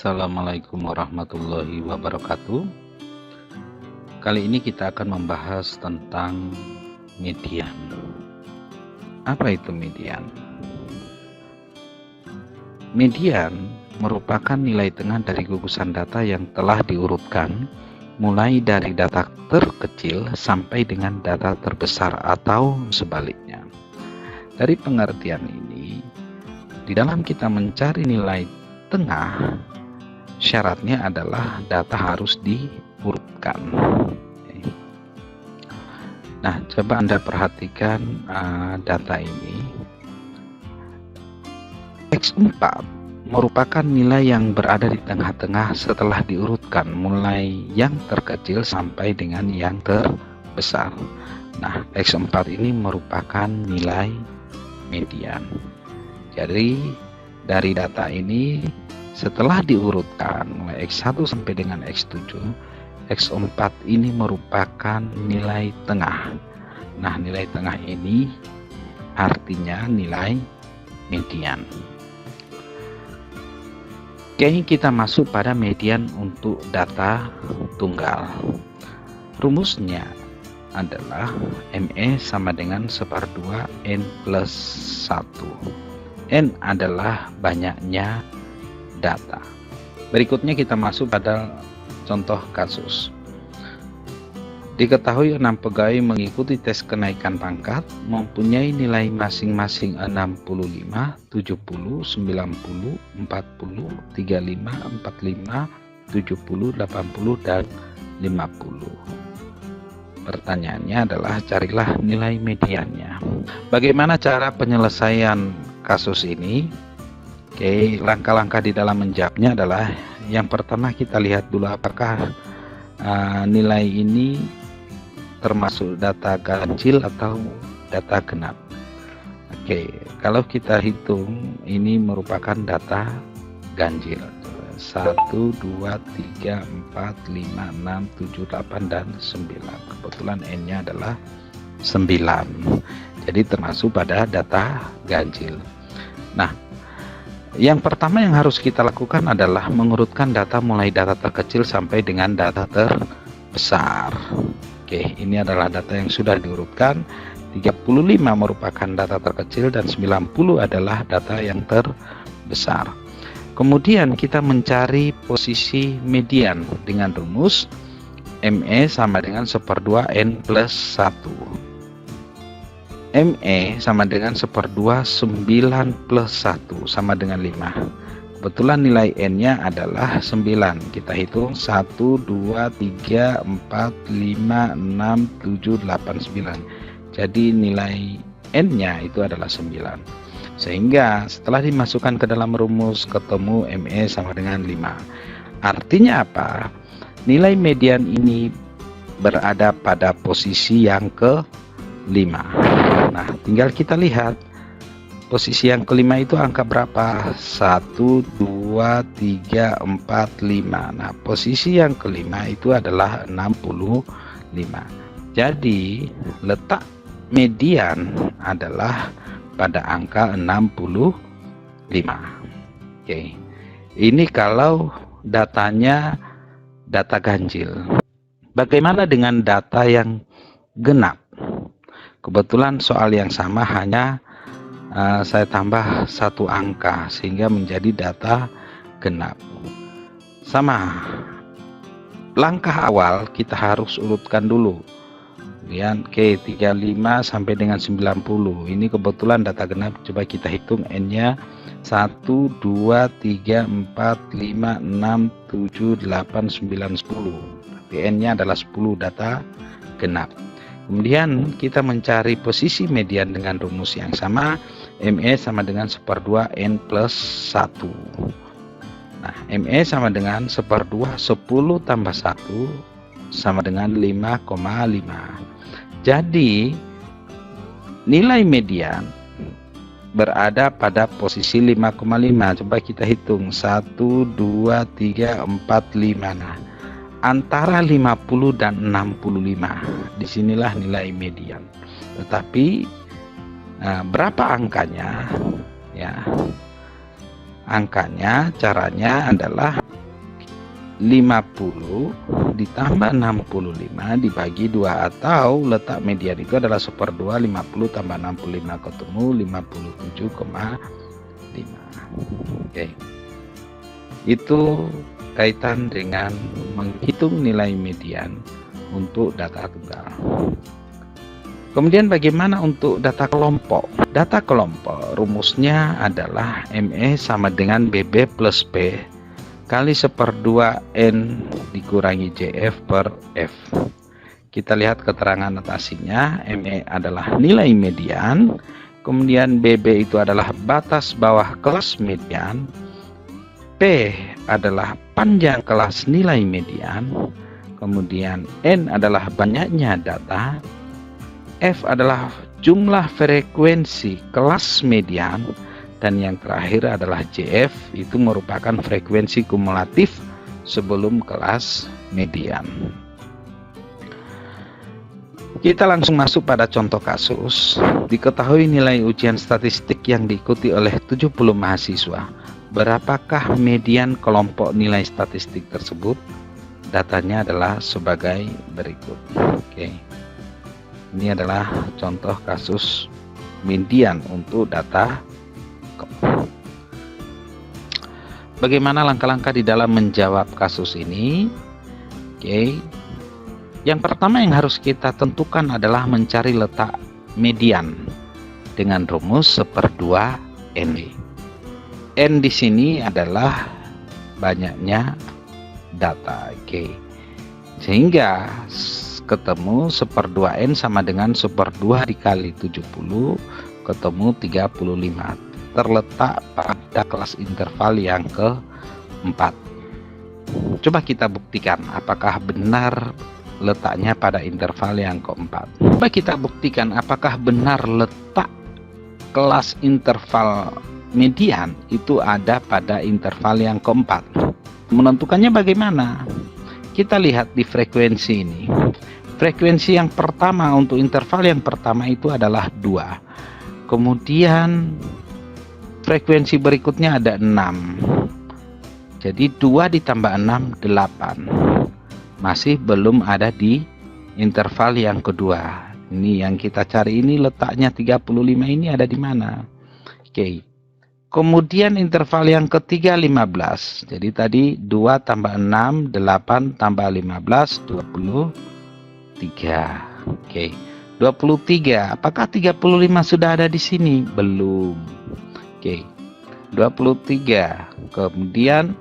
Assalamualaikum warahmatullahi wabarakatuh. Kali ini kita akan membahas tentang median. Apa itu median? Median merupakan nilai tengah dari gugusan data yang telah diurutkan mulai dari data terkecil sampai dengan data terbesar atau sebaliknya. Dari pengertian ini, di dalam kita mencari nilai tengah, syaratnya adalah data harus diurutkan. Nah, coba Anda perhatikan data ini. X4 merupakan nilai yang berada di tengah-tengah setelah diurutkan mulai yang terkecil sampai dengan yang terbesar. Nah, X4 ini merupakan nilai median. Jadi, dari data ini setelah diurutkan mulai X1 sampai dengan X7, X4 ini merupakan nilai tengah. Nah, nilai tengah ini artinya nilai median. Oke, kita masuk pada median untuk data tunggal. Rumusnya adalah ME sama dengan 1/2 N plus 1. N adalah banyaknya data. Berikutnya kita masuk pada contoh kasus. Diketahui 6 pegawai mengikuti tes kenaikan pangkat mempunyai nilai masing-masing 65, 70, 90, 40, 35, 45, 70, 80, dan 50. Pertanyaannya adalah carilah nilai mediannya. Bagaimana cara penyelesaian kasus ini? Oke, langkah-langkah di dalam menjawabnya adalah yang pertama kita lihat dulu apakah nilai ini termasuk data ganjil atau data genap. Oke, kalau kita hitung ini merupakan data ganjil. 1, 2, 3, 4, 5, 6, 7, 8, dan 9. Kebetulan N-nya adalah 9. Jadi termasuk pada data ganjil. Nah, yang pertama yang harus kita lakukan adalah mengurutkan data mulai data terkecil sampai dengan data terbesar. Oke, ini adalah data yang sudah diurutkan. 35 merupakan data terkecil dan 90 adalah data yang terbesar. Kemudian kita mencari posisi median dengan rumus ME sama dengan 1/2 N plus 1. ME sama dengan 1/2 9 plus 1 sama dengan 5. Kebetulan nilai N-nya adalah 9. Kita hitung 1, 2, 3, 4, 5, 6, 7, 8, 9. Jadi nilai N-nya itu adalah 9. Sehingga setelah dimasukkan ke dalam rumus ketemu ME sama dengan 5. Artinya apa? Nilai median ini berada pada posisi yang ke-5. Nah, tinggal kita lihat posisi yang kelima itu angka berapa? 1, 2, 3, 4, 5. Nah, posisi yang kelima itu adalah 65. Jadi, letak median adalah pada angka 65. Oke. Ini kalau datanya data ganjil. Bagaimana dengan data yang genap? Kebetulan soal yang sama hanya saya tambah 1 angka sehingga menjadi data genap. Sama. Langkah awal kita harus urutkan dulu. Kemudian 35 sampai dengan 90. Ini kebetulan data genap. Coba kita hitung N-nya 1, 2, 3, 4, 5, 6, 7, 8, 9, 10. Tapi N-nya adalah 10 data genap. Kemudian kita mencari posisi median dengan rumus yang sama. ME sama dengan 1/2 N plus 1. Nah, ME sama dengan 1/2 10 tambah 1 sama dengan 5,5. Jadi nilai median berada pada posisi 5,5. Coba kita hitung 1, 2, 3, 4, 5. Nah, antara 50 dan 65. Disinilah nilai median. Tetapi berapa angkanya? Ya, angkanya caranya adalah ditambah 65 dibagi 2, atau letak median itu adalah 1/2 50 tambah 65 ketemu 57,5. Oke. Itu kaitan dengan menghitung nilai median untuk data tunggal. Kemudian bagaimana untuk data kelompok? Data kelompok rumusnya adalah ME sama dengan BB plus P kali 1/2 N dikurangi JF per F. Kita lihat keterangan notasinya. ME adalah nilai median, kemudian BB itu adalah batas bawah kelas median, P adalah panjang kelas nilai median, kemudian N adalah banyaknya data, F adalah jumlah frekuensi kelas median, dan yang terakhir adalah JF, itu merupakan frekuensi kumulatif sebelum kelas median. Kita langsung masuk pada contoh kasus. Diketahui nilai ujian statistik yang diikuti oleh 70 mahasiswa. Berapakah median kelompok nilai statistik tersebut? Datanya adalah sebagai berikut. Oke. Ini adalah contoh kasus median untuk data. Bagaimana langkah-langkah di dalam menjawab kasus ini? Oke. Yang pertama yang harus kita tentukan adalah mencari letak median dengan rumus 1/2 NW. N di sini adalah banyaknya data. Oke. Sehingga ketemu 1/2 N sama dengan 1/2 dikali 70 ketemu 35. Terletak pada kelas interval yang keempat. Coba kita buktikan apakah benar letaknya pada interval yang keempat. Coba kita buktikan apakah benar letak kelas interval median itu ada pada interval yang keempat. Menentukannya bagaimana? Kita lihat di frekuensi ini. Frekuensi yang pertama untuk interval yang pertama itu adalah 2. Kemudian frekuensi berikutnya ada 6. Jadi 2 ditambah 6, 8. Masih belum ada di interval yang kedua. Ini yang kita cari, ini letaknya 35 ini ada di mana? Oke. Kemudian interval yang ketiga 15. Jadi tadi 2 tambah 6, 8 tambah 15, 23. Oke. 23. Apakah 35 sudah ada di sini? Belum. Oke. 23. Kemudian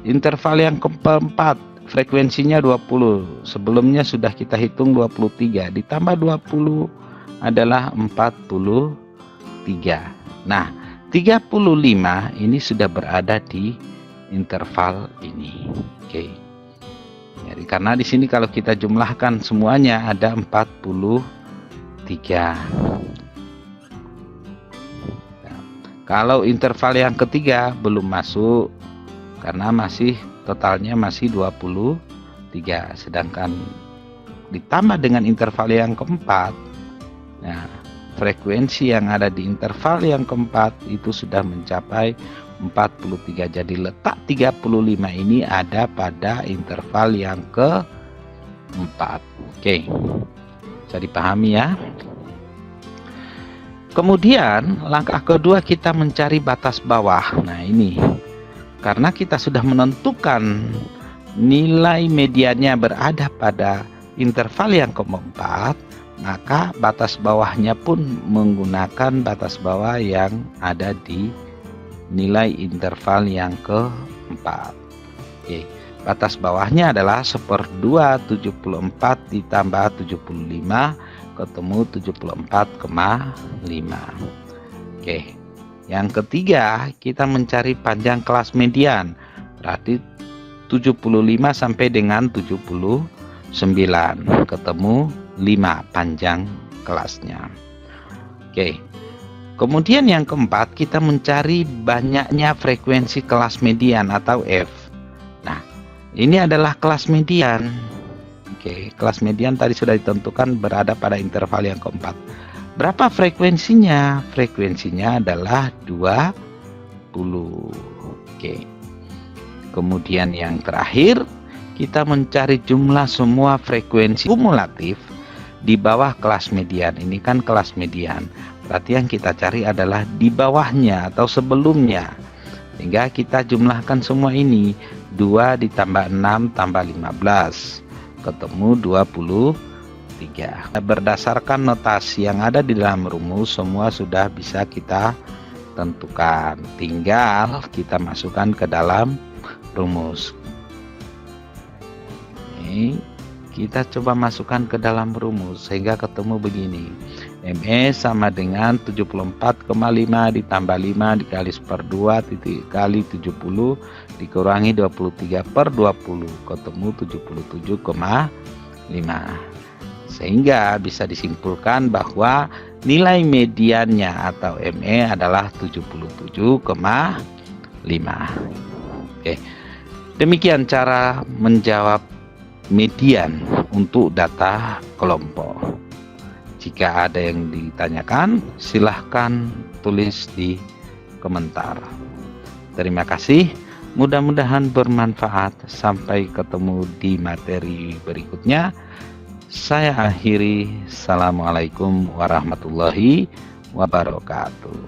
interval yang keempat, frekuensinya 20. Sebelumnya sudah kita hitung 23. Ditambah 20 adalah 43. Nah, 35 ini sudah berada di interval ini. Oke. Jadi karena di sini kalau kita jumlahkan semuanya ada 43. Nah, kalau interval yang ketiga belum masuk karena masih totalnya masih 23. Sedangkan ditambah dengan interval yang keempat, nah frekuensi yang ada di interval yang keempat itu sudah mencapai 43. Jadi letak 35 ini ada pada interval yang keempat. Oke. Bisa dipahami ya. Kemudian langkah kedua kita mencari batas bawah. Nah ini. Karena kita sudah menentukan nilai mediannya berada pada interval yang keempat, maka batas bawahnya pun menggunakan batas bawah yang ada di nilai interval yang keempat. Oke, batas bawahnya adalah 1/2 74 ditambah 75 ketemu 74,5. Oke, yang ketiga kita mencari panjang kelas median, berarti 75 sampai dengan 79 ketemu 5 panjang kelasnya. Oke. Kemudian yang keempat kita mencari banyaknya frekuensi kelas median atau F. Nah, ini adalah kelas median. Oke, kelas median tadi sudah ditentukan berada pada interval yang keempat. Berapa frekuensinya? Frekuensinya adalah 20. Oke. Kemudian yang terakhir, kita mencari jumlah semua frekuensi kumulatif di bawah kelas median. Ini kan kelas median, berarti yang kita cari adalah di bawahnya atau sebelumnya. Sehingga kita jumlahkan semua ini, 2 ditambah 6 tambah 15, ketemu 23. Berdasarkan notasi yang ada di dalam rumus, semua sudah bisa kita tentukan. Tinggal kita masukkan ke dalam rumus. Ini kita coba masukkan ke dalam rumus sehingga ketemu begini. ME sama dengan 74,5 ditambah 5 dikali 1/2 kali 70 dikurangi 23/20, ketemu 77,5. Sehingga bisa disimpulkan bahwa nilai mediannya atau ME adalah 77,5. Oke. Demikian cara menjawab median untuk data kelompok. Jika ada yang ditanyakan, silahkan tulis di komentar. Terima kasih, mudah-mudahan bermanfaat. Sampai ketemu di materi berikutnya. Saya akhiri. Assalamualaikum warahmatullahi wabarakatuh.